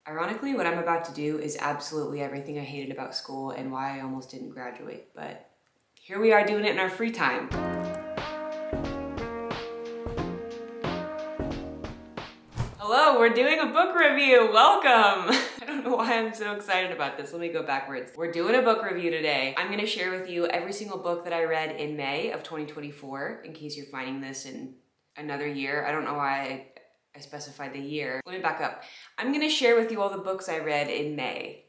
Ironically, what I'm about to do is absolutely everything I hated about school and why I almost didn't graduate, but here we are doing it in our free time. Hello, we're doing a book review. Welcome. I don't know why I'm so excited about this. Let me go backwards. We're doing a book review today. I'm gonna share with you every single book that I read in May of 2024, in case you're finding this in another year. I don't know why I specified the year. Let me back up. I'm gonna share with you all the books I read in May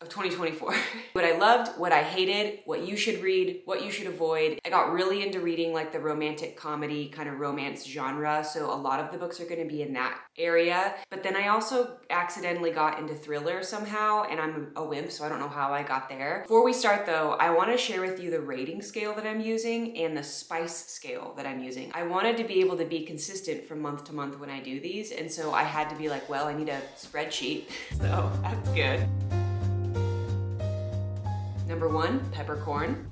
of 2024. What I loved, what I hated, what you should read, what you should avoid. I got really into reading like the romantic comedy kind of romance genre, so a lot of the books are gonna be in that area. But then I also accidentally got into thriller somehow, and I'm a wimp, so I don't know how I got there. Before we start though, I wanna share with you the rating scale that I'm using and the spice scale that I'm using. I wanted to be able to be consistent from month to month when I do these, and so I had to be like, well, I need a spreadsheet, so that's good. Number 1, peppercorn.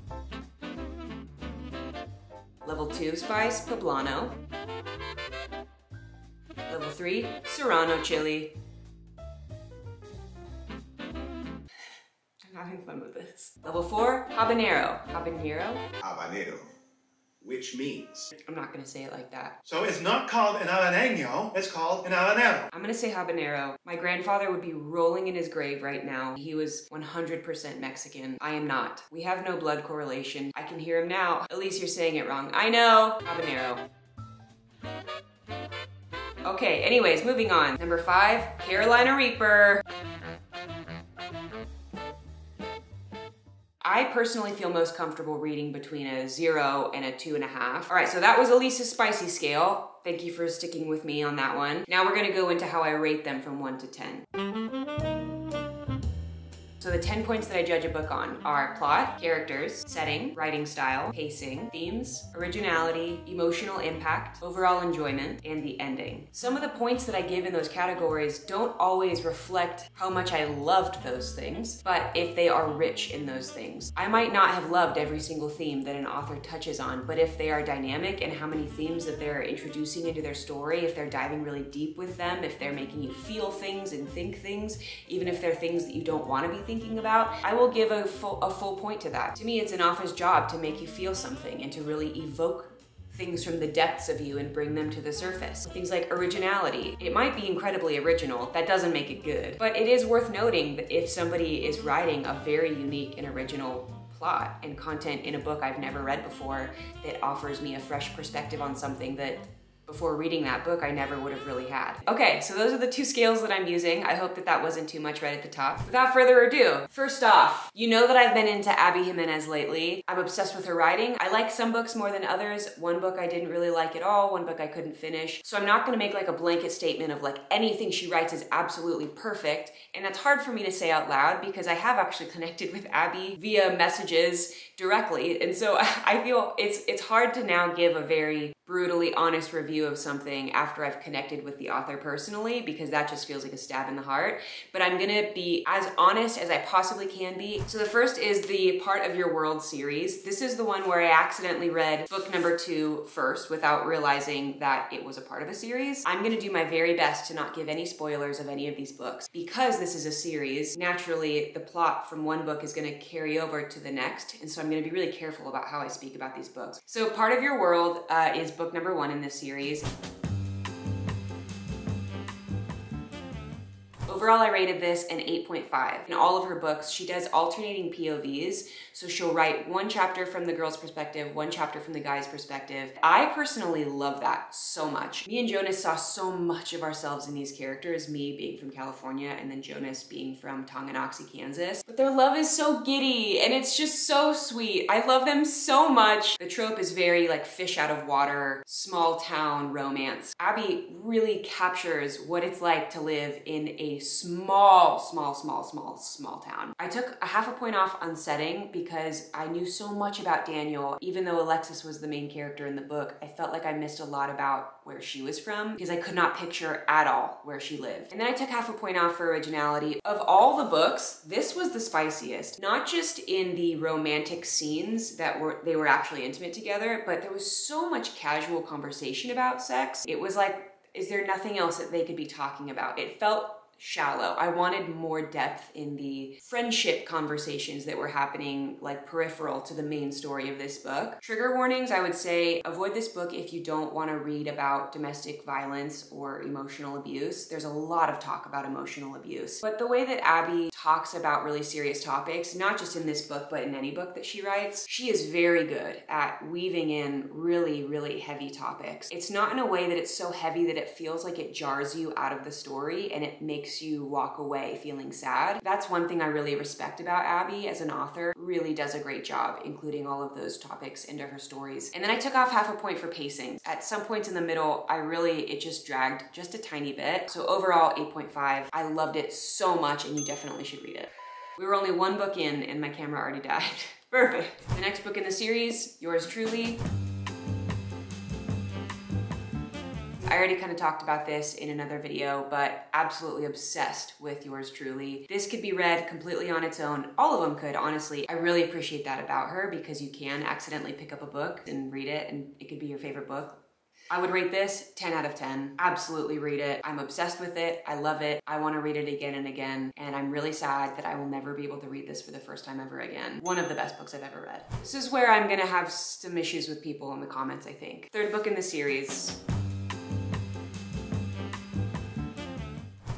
Level 2, spice, poblano. Level 3, serrano chili. I'm having fun with this. Level 4, habanero. Habanero? Habanero, which means? I'm not gonna say it like that. So it's not called an habanero, it's called an habanero. I'm gonna say habanero. My grandfather would be rolling in his grave right now. He was 100% Mexican. I am not. We have no blood correlation. I can hear him now. Elyse, you're saying it wrong. I know. Habanero. Okay, anyways, moving on. Number 5, Carolina Reaper. I personally feel most comfortable reading between a 0 and a 2.5. All right, so that was Elyse's spicy scale. Thank you for sticking with me on that one. Now we're gonna go into how I rate them from 1 to 10. So the 10 points that I judge a book on are plot, characters, setting, writing style, pacing, themes, originality, emotional impact, overall enjoyment, and the ending. Some of the points that I give in those categories don't always reflect how much I loved those things, but if they are rich in those things. I might not have loved every single theme that an author touches on, but if they are dynamic and how many themes that they're introducing into their story, if they're diving really deep with them, if they're making you feel things and think things, even if they're things that you don't want to be thinking about, I will give a full point to that. To me, it's an author's job to make you feel something and to really evoke things from the depths of you and bring them to the surface. Things like originality. It might be incredibly original, that doesn't make it good, but it is worth noting that if somebody is writing a very unique and original plot and content in a book I've never read before that offers me a fresh perspective on something that before reading that book, I never would have really had. Okay, so those are the 2 scales that I'm using. I hope that that wasn't too much right at the top. Without further ado, first off, you know that I've been into Abby Jiminez lately. I'm obsessed with her writing. I like some books more than others. One book I didn't really like at all, one book I couldn't finish. So I'm not gonna make like a blanket statement of like anything she writes is absolutely perfect, and that's hard for me to say out loud because I have actually connected with Abby via messages directly, and so I feel it's hard to now give a very brutally honest review of something after I've connected with the author personally, because that just feels like a stab in the heart. But I'm gonna be as honest as I possibly can be. So the first is the Part of Your World series. This is the one where I accidentally read book number 2 first without realizing that it was a part of a series. I'm gonna do my very best to not give any spoilers of any of these books. Because this is a series, naturally the plot from one book is gonna carry over to the next, and so I'm gonna be really careful about how I speak about these books. So Part of Your World is book number 1 in this series. Overall, I rated this an 8.5. In all of her books, she does alternating POVs. So she'll write one chapter from the girl's perspective, one chapter from the guy's perspective. I personally love that so much. Me and Jonas saw so much of ourselves in these characters, me being from California and then Jonas being from Tonganoxie, Kansas. But their love is so giddy and it's just so sweet. I love them so much. The trope is very like fish out of water, small town romance. Abby really captures what it's like to live in a small town. I took a half a point off on setting because I knew so much about Daniel. Even though Alexis was the main character in the book, I felt like I missed a lot about where she was from because I could not picture at all where she lived. And then I took half a point off for originality. Of all the books, this was the spiciest. Not just in the romantic scenes that they were actually intimate together, but there was so much casual conversation about sex. It was like, is there nothing else that they could be talking about? It felt shallow. I wanted more depth in the friendship conversations that were happening, like peripheral to the main story of this book. Trigger warnings, I would say avoid this book if you don't want to read about domestic violence or emotional abuse. There's a lot of talk about emotional abuse. But the way that Abby talks about really serious topics, not just in this book, but in any book that she writes, she is very good at weaving in really, really heavy topics. It's not in a way that it's so heavy that it feels like it jars you out of the story and it makes you walk away feeling sad. That's one thing I really respect about Abby as an author. Really does a great job including all of those topics into her stories. And then I took off half a point for pacing. At some points in the middle, it just dragged just a tiny bit. So overall, 8.5. I loved it so much and you definitely should read it. We were only one book in and my camera already died. Perfect. The next book in the series, yours truly. I already kind of talked about this in another video, but absolutely obsessed with yours truly. This could be read completely on its own. All of them could, honestly. I really appreciate that about her because you can accidentally pick up a book and read it and it could be your favorite book. I would rate this 10 out of 10. Absolutely read it. I'm obsessed with it. I love it. I want to read it again and again. And I'm really sad that I will never be able to read this for the first time ever again. One of the best books I've ever read. This is where I'm gonna have some issues with people in the comments, I think. Third book in the series.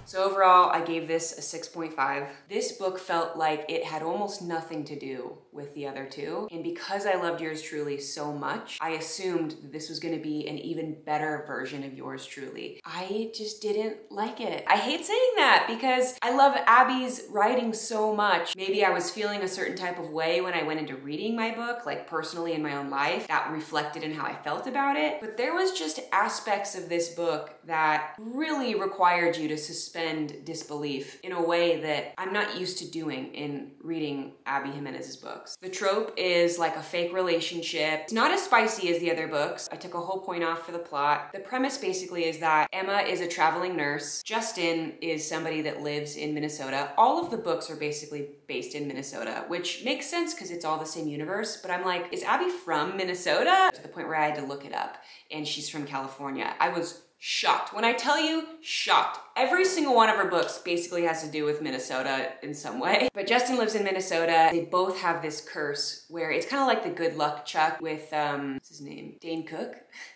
So overall, I gave this a 6.5. This book felt like it had almost nothing to do with the other two. And because I loved yours truly so much, I assumed that this was gonna be an even better version of yours truly. I just didn't like it. I hate saying that because I love Abby's writing so much. Maybe I was feeling a certain type of way when I went into reading my book, like personally in my own life, that reflected in how I felt about it. But there was just aspects of this book that really required you to suspend disbelief in a way that I'm not used to doing in reading Abby Jimenez's books. The trope is like a fake relationship. It's not as spicy as the other books. I took a whole point off for the plot. The premise basically is that Emma is a traveling nurse. Justin is somebody that lives in Minnesota. All of the books are basically based in Minnesota, which makes sense because it's all the same universe. But I'm like, is Abby from Minnesota? To the point where I had to look it up and she's from California. I was shocked. When I tell you, shocked. Every single one of her books basically has to do with Minnesota in some way. But Justin lives in Minnesota. They both have this curse where it's kind of like the Good Luck Chuck with, what's his name? Dane Cook?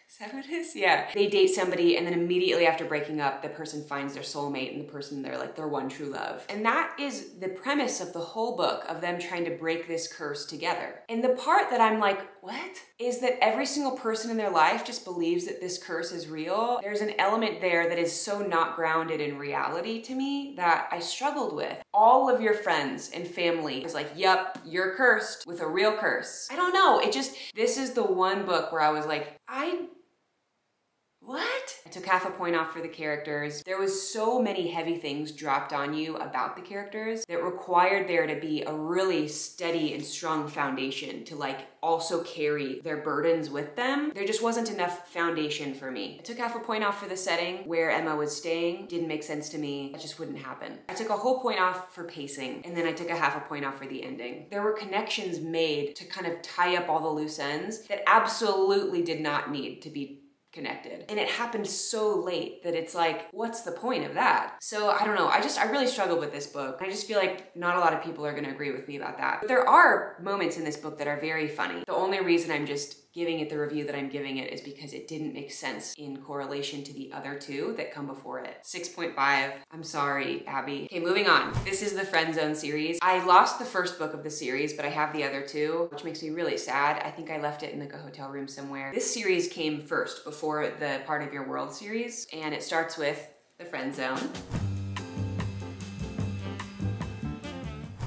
Is that what it is? Yeah. They date somebody and then immediately after breaking up, the person finds their soulmate and the person they're like their one true love. And that is the premise of the whole book, of them trying to break this curse together. And the part that I'm like, what? Is that every single person in their life just believes that this curse is real. There's an element there that is so not grounded in reality to me that I struggled with. All of your friends and family is like, yep, you're cursed with a real curse. I don't know, this is the one book where I was like, what? I took half a point off for the characters. There was so many heavy things dropped on you about the characters that required there to be a really steady and strong foundation to like also carry their burdens with them. There just wasn't enough foundation for me. I took half a point off for the setting where Emma was staying. Didn't make sense to me. That just wouldn't happen. I took a whole point off for pacing and then I took a half a point off for the ending. There were connections made to kind of tie up all the loose ends that absolutely did not need to be connected. And it happened so late that it's like, what's the point of that? So I don't know, I really struggled with this book. I just feel like not a lot of people are gonna agree with me about that. But there are moments in this book that are very funny. The only reason I'm just giving it the review that I'm giving it is because it didn't make sense in correlation to the other two that come before it. 6.5. I'm sorry, Abby. Okay, moving on. This is the Friend Zone series. I lost the first book of the series, but I have the other two, which makes me really sad. I think I left it in like a hotel room somewhere. This series came first before the Part of Your World series, and it starts with the Friend Zone.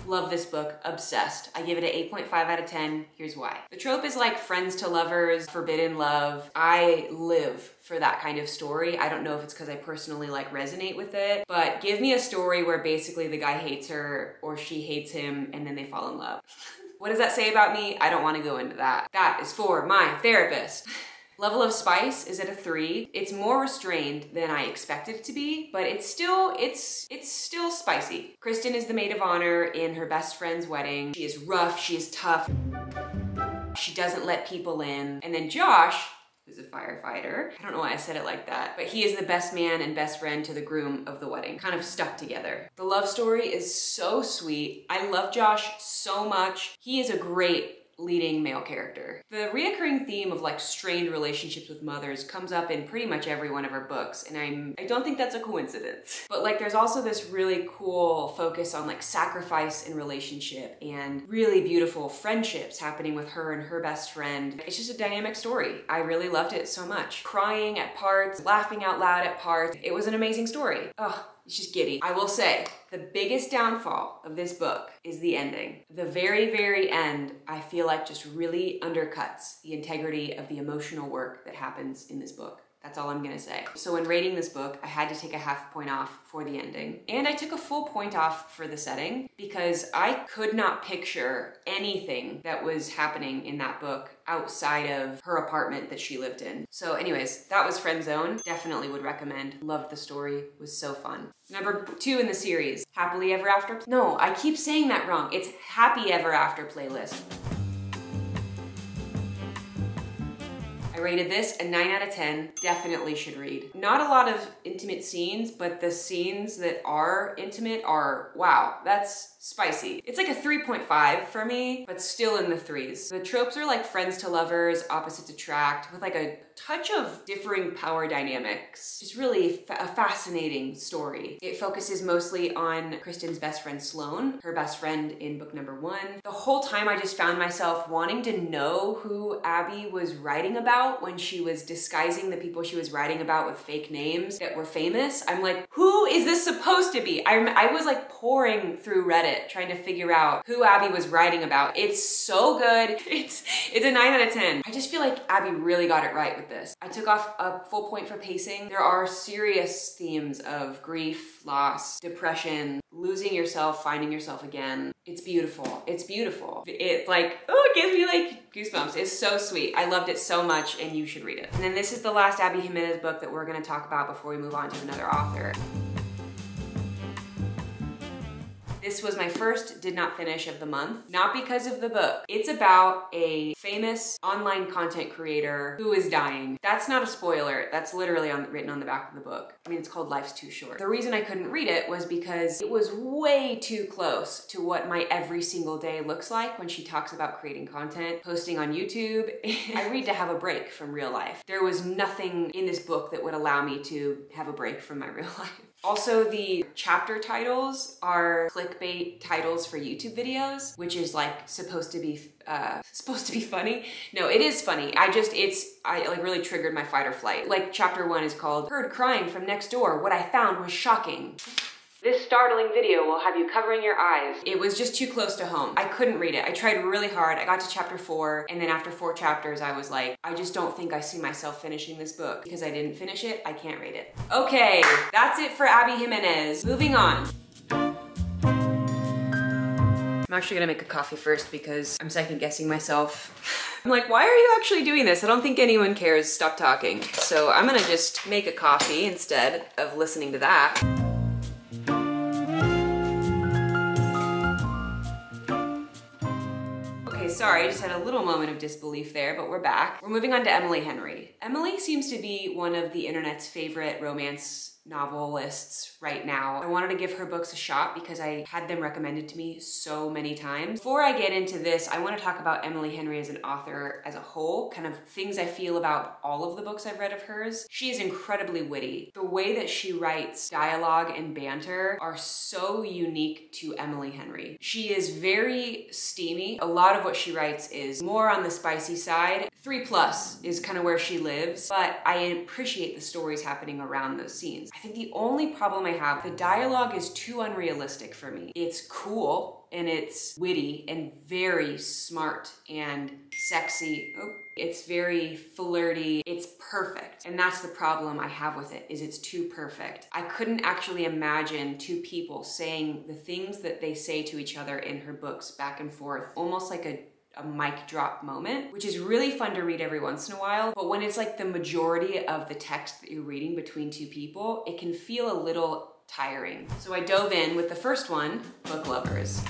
Love this book, obsessed. I give it an 8.5 out of 10. Here's why. The trope is like friends to lovers, forbidden love. I live for that kind of story. I don't know if it's because I personally like resonate with it, but give me a story where basically the guy hates her or she hates him and then they fall in love. What does that say about me? I don't want to go into that. That is for my therapist. Level of spice is at a 3. It's more restrained than I expected it to be, but it's still spicy. Kristen is the maid of honor in her best friend's wedding. She is rough, she is tough. She doesn't let people in. And then Josh, who's a firefighter. I don't know why I said it like that, but he is the best man and best friend to the groom of the wedding, kind of stuck together. The love story is so sweet. I love Josh so much. He is a great leading male character. The reoccurring theme of like strained relationships with mothers comes up in pretty much every one of her books, and I don't think that's a coincidence. But like there's also this really cool focus on like sacrifice in relationship and really beautiful friendships happening with her and her best friend. It's just a dynamic story. I really loved it so much. Crying at parts, laughing out loud at parts. It was an amazing story. Oh, it's just giddy. I will say, the biggest downfall of this book is the ending. The very, very end, I feel like just really undercuts the integrity of the emotional work that happens in this book. That's all I'm gonna say. So when rating this book, I had to take a half point off for the ending. And I took a full point off for the setting because I could not picture anything that was happening in that book outside of her apartment that she lived in. So anyways, that was Friend Zone. Definitely would recommend. Loved the story. Was so fun. Number 2 in the series, Happily Ever After. No, I keep saying that wrong. It's Happy Ever After Playlist. I rated this a 9 out of 10, definitely should read. Not a lot of intimate scenes, but the scenes that are intimate are, wow, that's spicy. It's like a 3.5 for me, but still in the 3s. The tropes are like friends to lovers, opposites attract, with like a touch of differing power dynamics. It's really a fascinating story. It focuses mostly on Kristen's best friend Sloane, her best friend in book number 1. The whole time I just found myself wanting to know who Abby was writing about when she was disguising the people she was writing about with fake names that were famous. I'm like, who is this supposed to be? I was like pouring through Reddit trying to figure out who Abby was writing about. It's so good. It's a 9 out of 10. I just feel like Abby really got it right with this. I took off a full point for pacing. There are serious themes of grief, loss, depression, losing yourself, finding yourself again. It's beautiful. It's beautiful. It's like, oh, it gives me like goosebumps. It's so sweet. I loved it so much and you should read it. And then this is the last Abby Jiminez book that we're gonna talk about before we move on to another author. This was my first did not finish of the month, not because of the book. It's about a famous online content creator who is dying. That's not a spoiler. That's literally written on the back of the book. I mean, it's called Life's Too Short. The reason I couldn't read it was because it was way too close to what my every single day looks like when she talks about creating content, posting on YouTube. I read to have a break from real life. There was nothing in this book that would allow me to have a break from my real life. Also, the chapter titles are clickbait titles for YouTube videos, which is like supposed to be funny. No, it is funny. I like really triggered my fight or flight. Like chapter 1 is called "Heard Crying from Next Door. What I Found Was Shocking. This startling video will have you covering your eyes." It was just too close to home. I couldn't read it. I tried really hard. I got to chapter 4, and then after 4 chapters, I was like, I just don't think I see myself finishing this book. Because I didn't finish it, I can't read it. Okay, that's it for Abby Jiminez. Moving on. I'm actually gonna make a coffee first because I'm second guessing myself. I'm like, why are you actually doing this? I don't think anyone cares. Stop talking. So I'm gonna just make a coffee instead of listening to that. Sorry, I just had a little moment of disbelief there, but we're back. We're moving on to Emily Henry. Emily seems to be one of the internet's favorite romance novelists right now. I wanted to give her books a shot because I had them recommended to me so many times. Before I get into this, I want to talk about Emily Henry as an author as a whole, kind of things I feel about all of the books I've read of hers. She is incredibly witty. The way that she writes dialogue and banter are so unique to Emily Henry. She is very steamy. A lot of what she writes is more on the spicy side. 3+ is kind of where she lives, but I appreciate the stories happening around those scenes. I think the only problem I have, the dialogue is too unrealistic for me. It's cool and it's witty and very smart and sexy. Oh, it's very flirty. It's perfect. And that's the problem I have with it, is it's too perfect. I couldn't actually imagine two people saying the things that they say to each other in her books back and forth, almost like a mic drop moment, which is really fun to read every once in a while. But when it's like the majority of the text that you're reading between two people, it can feel a little tiring. So I dove in with the first one, Book Lovers.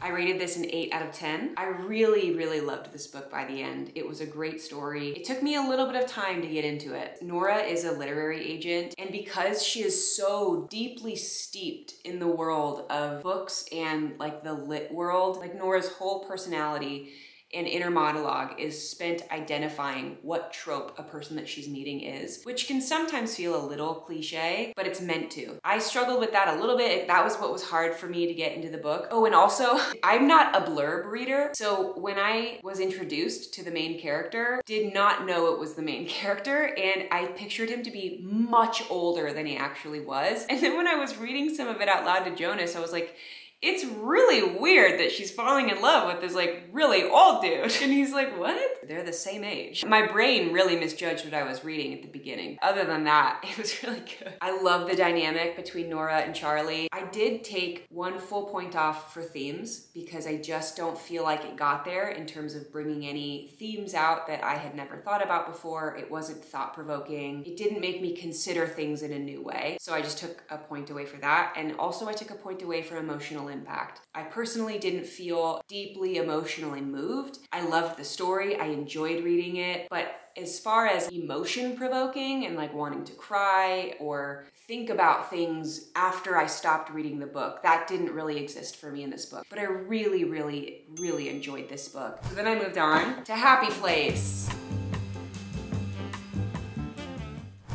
I rated this an 8 out of 10. I really, really loved this book by the end. It was a great story. It took me a little bit of time to get into it. Nora is a literary agent, and because she is so deeply steeped in the world of books and like the lit world, like Nora's whole personality and inner monologue is spent identifying what trope a person that she's meeting is, which can sometimes feel a little cliche, but it's meant to. I struggled with that a little bit. That was what was hard for me to get into the book. Oh, and also, I'm not a blurb reader, so when I was introduced to the main character, did not know it was the main character, and I pictured him to be much older than he actually was. And then when I was reading some of it out loud to Jonas, I was like, it's really weird that she's falling in love with this like really old dude. And he's like, what? They're the same age. My brain really misjudged what I was reading at the beginning. Other than that, it was really good. I love the dynamic between Nora and Charlie. I did take 1 full point off for themes because I just don't feel like it got there in terms of bringing any themes out that I had never thought about before. It wasn't thought-provoking. It didn't make me consider things in a new way. So I just took a point away for that. And also I took a point away for emotional impact. I personally didn't feel deeply emotionally moved. I loved the story. I enjoyed reading it, but as far as emotion provoking and like wanting to cry or think about things after I stopped reading the book, that didn't really exist for me in this book. But I really, really, really enjoyed this book. So then I moved on to Happy Place.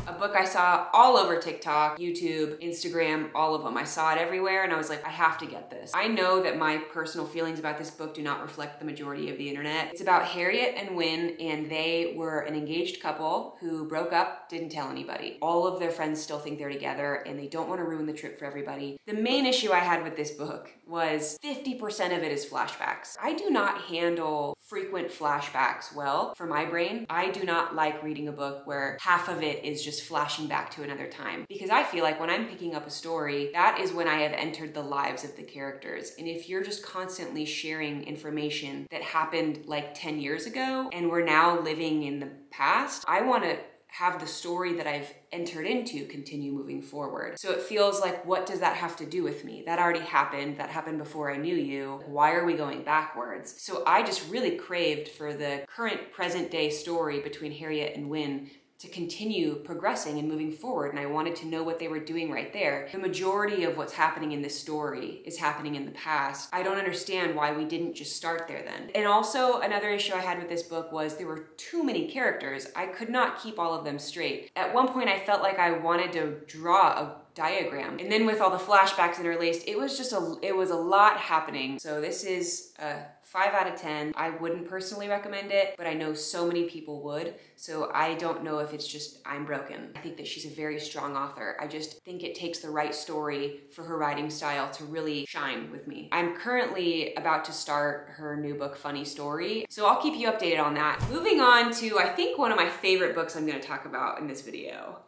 A book I saw all over TikTok, YouTube, Instagram, all of them. I saw it everywhere and I was like, I have to get this. I know that my personal feelings about this book do not reflect the majority of the internet. It's about Harriet and Wynne, and they were an engaged couple who broke up, didn't tell anybody. All of their friends still think they're together and they don't want to ruin the trip for everybody. The main issue I had with this book was 50% of it is flashbacks. I do not handle frequent flashbacks well for my brain. I do not like reading a book where half of it is just flashing back to another time, because I feel like when I'm picking up a story, that is when I have entered the lives of the characters. And if you're just constantly sharing information that happened like 10 years ago and we're now living in the past, I want to have the story that I've entered into continue moving forward. So it feels like, what does that have to do with me? That already happened. That happened before I knew you. Why are we going backwards? So I just really craved for the current present day story between Harriet and Wynne to continue progressing and moving forward, and I wanted to know what they were doing right there. The majority of what's happening in this story is happening in the past. I don't understand why we didn't just start there then. And also another issue I had with this book was there were too many characters. I could not keep all of them straight. At one point I felt like I wanted to draw a diagram, and then with all the flashbacks interlaced, it was a lot happening. So this is a 5 out of 10. I wouldn't personally recommend it, but I know so many people would. So I don't know if it's just I'm broken. I think that she's a very strong author. I just think it takes the right story for her writing style to really shine with me. I'm currently about to start her new book, Funny Story, so I'll keep you updated on that. Moving on to, I think, one of my favorite books I'm gonna talk about in this video.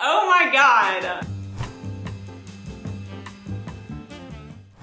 Oh my God!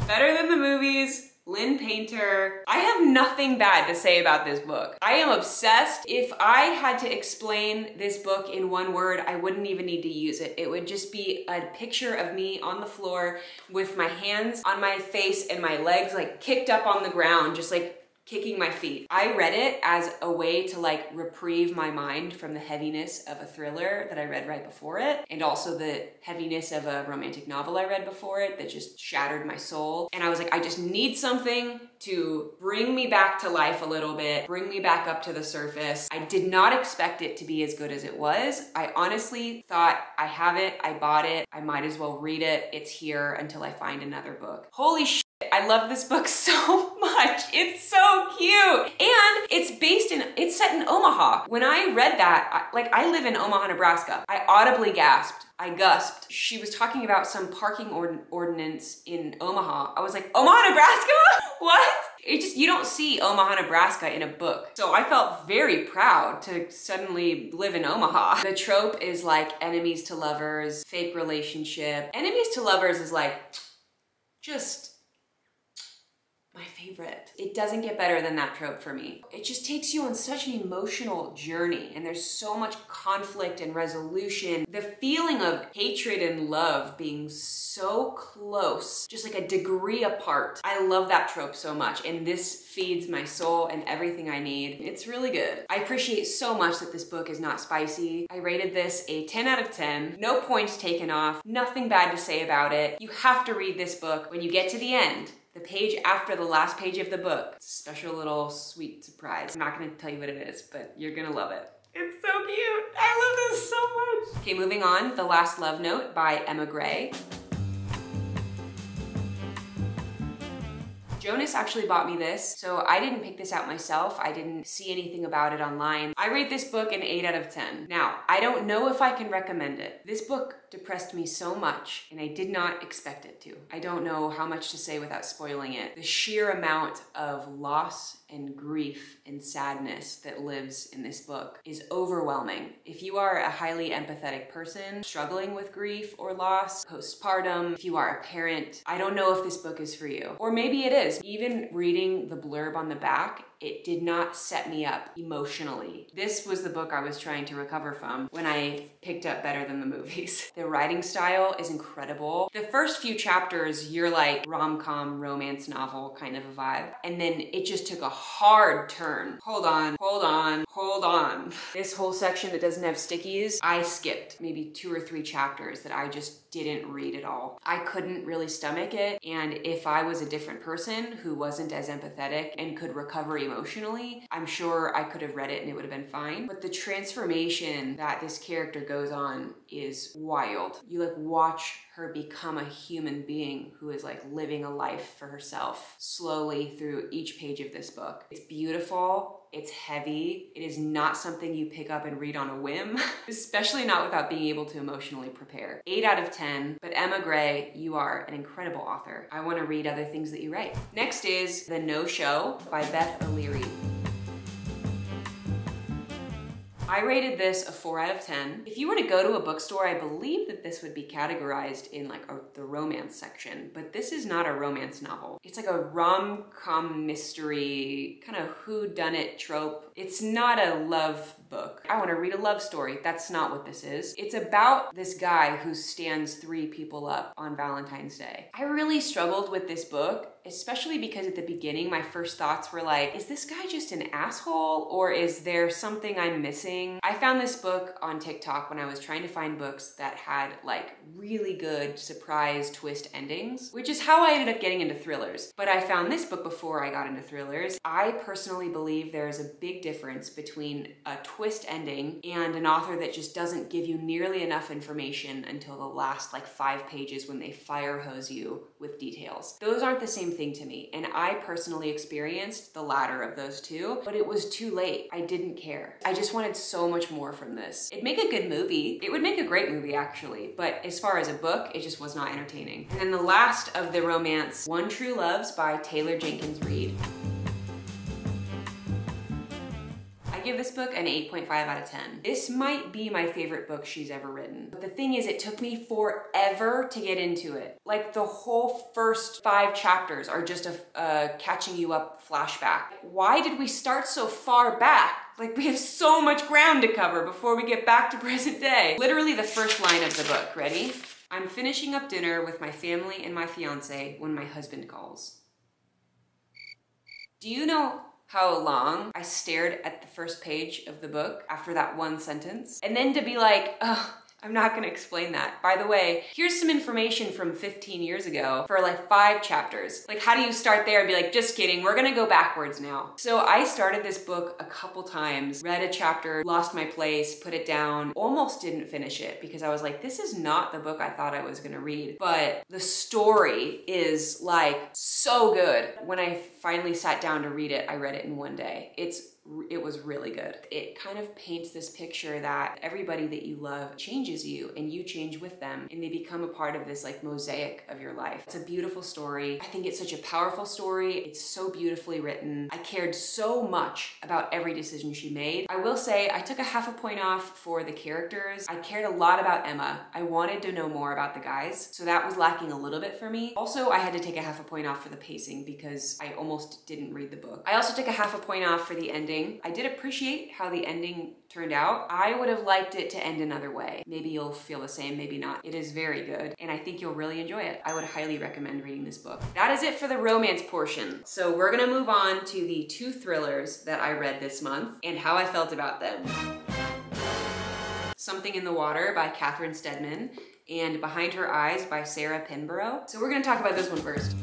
Better Than the Movies, Lynn Painter. I have nothing bad to say about this book. I am obsessed. If I had to explain this book in one word, I wouldn't even need to use it. It would just be a picture of me on the floor with my hands on my face and my legs like kicked up on the ground, just like kicking my feet. I read it as a way to like reprieve my mind from the heaviness of a thriller that I read right before it, and also the heaviness of a romantic novel I read before it that just shattered my soul. And I was like, I just need something to bring me back to life a little bit, bring me back up to the surface. I did not expect it to be as good as it was. I honestly thought, I have it, I bought it, I might as well read it. It's here until I find another book. Holy shit. I love this book so much. It's so cute. And it's set in Omaha. When I read that, I live in Omaha, Nebraska. I audibly gasped. I gusped. She was talking about some parking ordinance in Omaha. I was like, Omaha, Nebraska? What? You don't see Omaha, Nebraska in a book. So I felt very proud to suddenly live in Omaha. The trope is like enemies to lovers, fake relationship. Enemies to lovers is like, just My favorite. It doesn't get better than that trope for me. It just takes you on such an emotional journey, and there's so much conflict and resolution. The feeling of hatred and love being so close, just like a degree apart. I love that trope so much, and this feeds my soul and everything I need. It's really good. I appreciate so much that this book is not spicy. I rated this a 10 out of 10. No points taken off. Nothing bad to say about it. You have to read this book. When you get to the end, the page after the last page of the book, it's a special little sweet surprise. I'm not gonna tell you what it is, but you're gonna love it. It's so cute. I love this so much. Okay, moving on. The Last Love Note by Emma Gray. Jonas actually bought me this, so I didn't pick this out myself. I didn't see anything about it online. I rate this book an 8 out of 10. Now, I don't know if I can recommend it. This book depressed me so much, and I did not expect it to. I don't know how much to say without spoiling it. The sheer amount of loss and grief and sadness that lives in this book is overwhelming. If you are a highly empathetic person struggling with grief or loss, postpartum, if you are a parent, I don't know if this book is for you. Or maybe it is. Even reading the blurb on the back, it did not set me up emotionally. This was the book I was trying to recover from when I picked up Better Than the Movies. The writing style is incredible. The first few chapters, you're like rom-com, romance novel kind of a vibe. And then it just took a hard turn. Hold on, hold on, hold on. This whole section that doesn't have stickies, I skipped maybe 2 or 3 chapters that I just didn't read at all. I couldn't really stomach it. And if I was a different person who wasn't as empathetic and could recover emotionally, I'm sure I could have read it and it would have been fine. But the transformation that this character goes on is wild. You like watch her become a human being who is like living a life for herself slowly through each page of this book. It's beautiful. It's heavy. It is not something you pick up and read on a whim, especially not without being able to emotionally prepare. 8 out of 10, but Emma Gray, you are an incredible author. I want to read other things that you write. Next is The No Show by Beth O'Leary. I rated this a 4 out of 10. If you were to go to a bookstore, I believe that this would be categorized in like the romance section, but this is not a romance novel. It's like a rom-com mystery, kind of whodunit trope. It's not a love book. I want to read a love story. That's not what this is. It's about this guy who stands 3 people up on Valentine's Day. I really struggled with this book, especially because at the beginning, my first thoughts were like, is this guy just an asshole or is there something I'm missing? I found this book on TikTok when I was trying to find books that had like really good surprise twist endings, which is how I ended up getting into thrillers. But I found this book before I got into thrillers. I personally believe there is a big difference between a twist ending and an author that just doesn't give you nearly enough information until the last like 5 pages when they fire hose you with details. Those aren't the same thing to me, and I personally experienced the latter of those two, but it was too late. I didn't care. I just wanted so much more from this. It'd make a good movie. It would make a great movie actually, but as far as a book, it just was not entertaining. And then the last of the romance, One True Loves by Taylor Jenkins Reid. I give this book an 8.5 out of 10. This might be my favorite book she's ever written. But the thing is, it took me forever to get into it. Like the whole first 5 chapters are just a catching you up flashback. Why did we start so far back? Like we have so much ground to cover before we get back to present day. Literally the first line of the book, ready? I'm finishing up dinner with my family and my fiance when my husband calls. Do you know how long I stared at the first page of the book after that one sentence? And then to be like, oh, I'm not gonna explain that. By the way, here's some information from 15 years ago for like 5 chapters. Like, how do you start there and be like, just kidding, we're gonna go backwards now. So I started this book a couple times, read a chapter, lost my place, put it down, almost didn't finish it because I was like, this is not the book I thought I was gonna read. But the story is like so good. When I finally sat down to read it, I read it in one day. It's it was really good. It kind of paints this picture that everybody that you love changes you and you change with them and they become a part of this like mosaic of your life. It's a beautiful story. I think it's such a powerful story. It's so beautifully written. I cared so much about every decision she made. I will say I took a half a point off for the characters. I cared a lot about Emma. I wanted to know more about the guys, so that was lacking a little bit for me. Also, I had to take a half a point off for the pacing because I almost didn't read the book. I also took a half a point off for the ending. I did appreciate how the ending turned out. I would have liked it to end another way. Maybe you'll feel the same, maybe not. It is very good, and I think you'll really enjoy it. I would highly recommend reading this book. That is it for the romance portion. So we're gonna move on to the 2 thrillers that I read this month and how I felt about them. Something in the Water by Catherine Steadman and Behind Her Eyes by Sarah Pinborough. So we're gonna talk about this one first.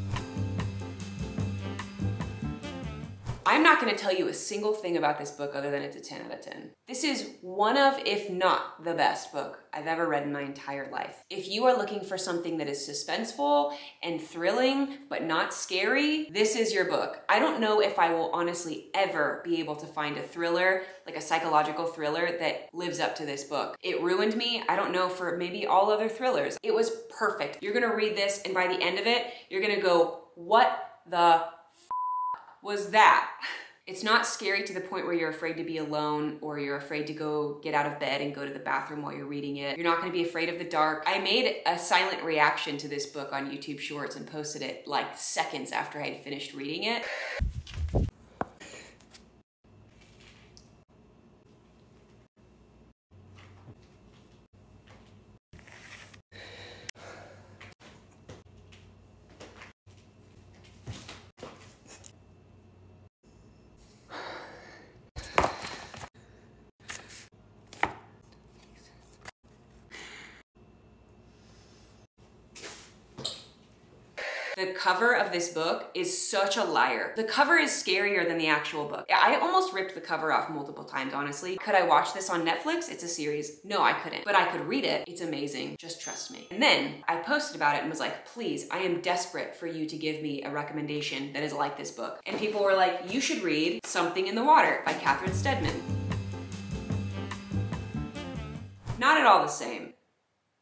I'm not gonna tell you a single thing about this book other than it's a 10 out of 10. This is one of, if not the best book I've ever read in my entire life. If you are looking for something that is suspenseful and thrilling, but not scary, this is your book. I don't know if I will honestly ever be able to find a thriller, like a psychological thriller that lives up to this book. It ruined me. I don't know for maybe all other thrillers. It was perfect. You're gonna read this and by the end of it, you're gonna go, what the was that? It's not scary to the point where you're afraid to be alone or you're afraid to go get out of bed and go to the bathroom while you're reading it. You're not gonna be afraid of the dark. I made a silent reaction to this book on YouTube Shorts and posted it like seconds after I had finished reading it. The cover of this book is such a liar. The cover is scarier than the actual book. I almost ripped the cover off multiple times, honestly. Could I watch this on Netflix? It's a series. No, I couldn't. But I could read it. It's amazing. Just trust me. And then I posted about it and was like, please, I am desperate for you to give me a recommendation that is like this book. And people were like, you should read Something in the Water by Catherine Steadman. Not at all the same.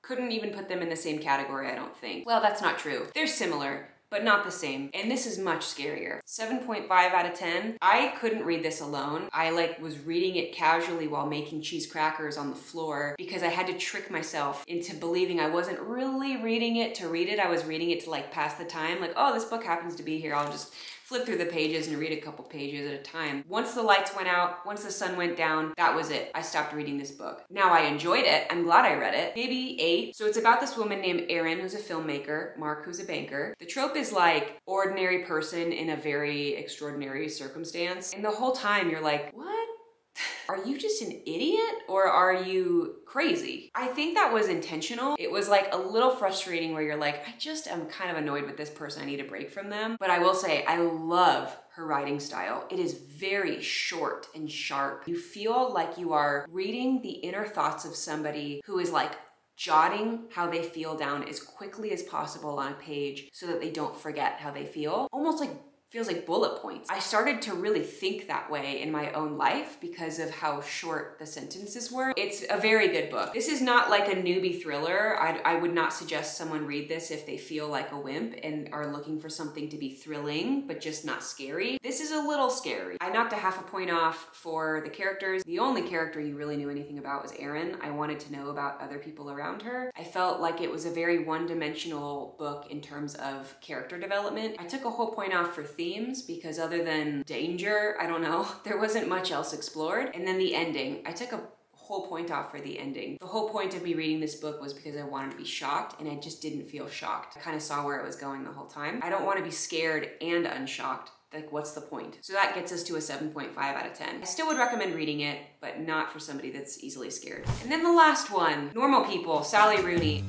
Couldn't even put them in the same category, I don't think. Well, that's not true. They're similar, but not the same. And this is much scarier. 7.5 out of 10. I couldn't read this alone. I was reading it casually while making cheese crackers on the floor because I had to trick myself into believing I wasn't really reading it to read it. I was reading it to pass the time. Like, oh, this book happens to be here. I'll just flip through the pages and read a couple pages at a time. Once the lights went out, once the sun went down, that was it. I stopped reading this book. Now I enjoyed it. I'm glad I read it. Maybe 8. So it's about this woman named Erin who's a filmmaker, Mark who's a banker. The trope is like ordinary person in a very extraordinary circumstance. And the whole time you're like, what? Are you just an idiot or are you crazy? I think that was intentional. It was like a little frustrating where you're like, I just am kind of annoyed with this person. I need a break from them. But I will say, I love her writing style. It is very short and sharp. You feel like you are reading the inner thoughts of somebody who is jotting how they feel down as quickly as possible on a page so that they don't forget how they feel. Almost feels like bullet points. I started to really think that way in my own life because of how short the sentences were. It's a very good book. This is not like a newbie thriller. I would not suggest someone read this if they feel like a wimp and are looking for something to be thrilling, but just not scary. This is a little scary. I knocked a half a point off for the characters. The only character you really knew anything about was Erin. I wanted to know about other people around her. I felt like it was a very one-dimensional book in terms of character development. I took a whole point off for themes because other than danger, I don't know, there wasn't much else explored. And then the ending, I took a whole point off for the ending. The whole point of me reading this book was because I wanted to be shocked and I just didn't feel shocked. I kind of saw where it was going the whole time. I don't want to be scared and unshocked. What's the point? So that gets us to a 7.5 out of 10. I still would recommend reading it, but not for somebody that's easily scared. And then the last one, Normal People, Sally Rooney.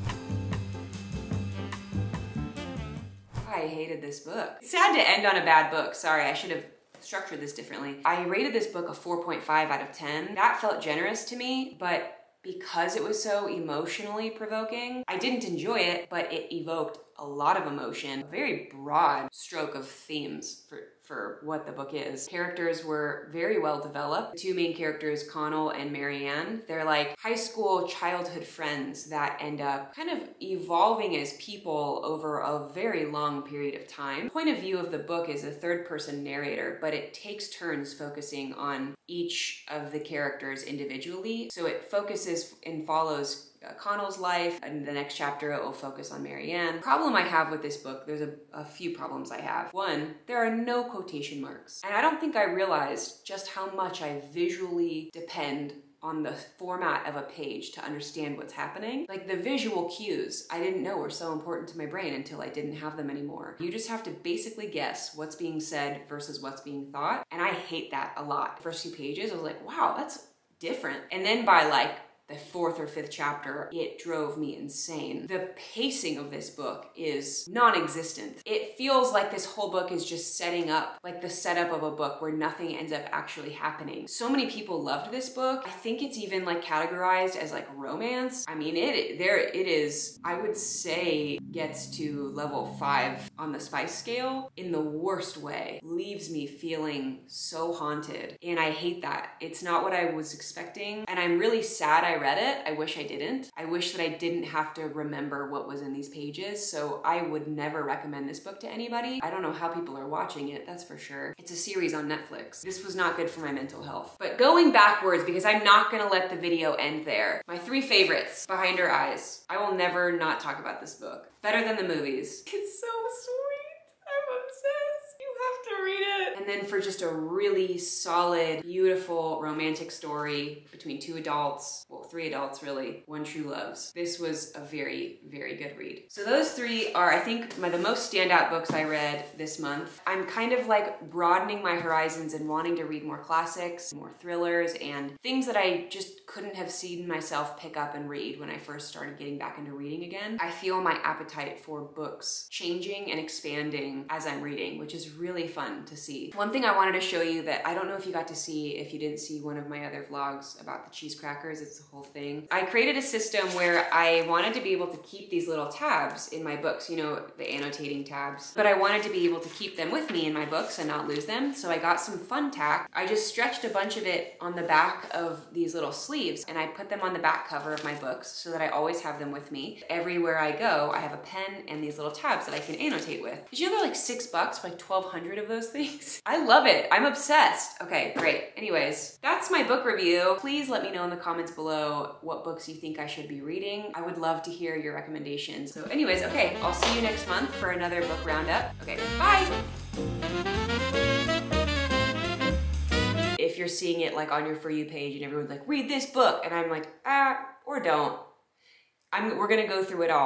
I hated this book. It's sad to end on a bad book. Sorry, I should have structured this differently. I rated this book a 4.5 out of 10. That felt generous to me, but because it was so emotionally provoking, I didn't enjoy it, but it evoked a lot of emotion. A very broad stroke of themes for what the book is. Characters were very well developed. The two main characters, Connell and Marianne, they're like high school childhood friends that end up kind of evolving as people over a very long period of time. The point of view of the book is a third-person narrator, but it takes turns focusing on each of the characters individually. So it focuses and follows Connell's life, and the next chapter it will focus on Marianne. Problem I have with this book, there's a few problems I have. One, there are no quotation marks. And I don't think I realized just how much I visually depend on the format of a page to understand what's happening. Like the visual cues, I didn't know were so important to my brain until I didn't have them anymore. You just have to basically guess what's being said versus what's being thought. And I hate that a lot. The first few pages, I was like, wow, that's different. And then by like the fourth or fifth chapter, it drove me insane. The pacing of this book is non-existent. It feels like this whole book is just setting up, like the setup of a book where nothing ends up actually happening. So many people loved this book. I think it's even like categorized as like romance. I mean, it is, I would say, gets to level 5 on the spice scale in the worst way. Leaves me feeling so haunted. And I hate that. It's not what I was expecting. And I'm really sad I read it. I wish I didn't. I wish that I didn't have to remember what was in these pages, so I would never recommend this book to anybody. I don't know how people are watching it, that's for sure. It's a series on Netflix. This was not good for my mental health. But going backwards, because I'm not gonna let the video end there, my 3 favorites, Behind Her Eyes. I will never not talk about this book. Better than the movies. It's so sweet. I'm obsessed. You have to read it. And then for just a really solid, beautiful romantic story between 2 adults, well, 3 adults really, 1 true loves. This was a very, very good read. So those 3 are, I think, the most standout books I read this month. I'm kind of like broadening my horizons and wanting to read more classics, more thrillers, and things that I just couldn't have seen myself pick up and read when I first started getting back into reading again. I feel my appetite for books changing and expanding as I'm reading, which is really fun to see. One thing I wanted to show you that I don't know if you got to see if you didn't see one of my other vlogs about the cheese crackers, it's the whole thing. I created a system where I wanted to be able to keep these little tabs in my books, you know, the annotating tabs, but I wanted to be able to keep them with me in my books and not lose them. So I got some fun tack. I just stretched a bunch of it on the back of these little sleeves and I put them on the back cover of my books so that I always have them with me. Everywhere I go, I have a pen and these little tabs that I can annotate with. Did you know they're like $6 for like 1,200 of those things? I love it. I'm obsessed. Okay, great. Anyways, that's my book review. Please let me know in the comments below what books you think I should be reading. I would love to hear your recommendations. So anyways, okay, I'll see you next month for another book roundup. Okay, bye! If you're seeing it like on your For You page and everyone's like, read this book, and I'm like, or don't. We're gonna go through it all.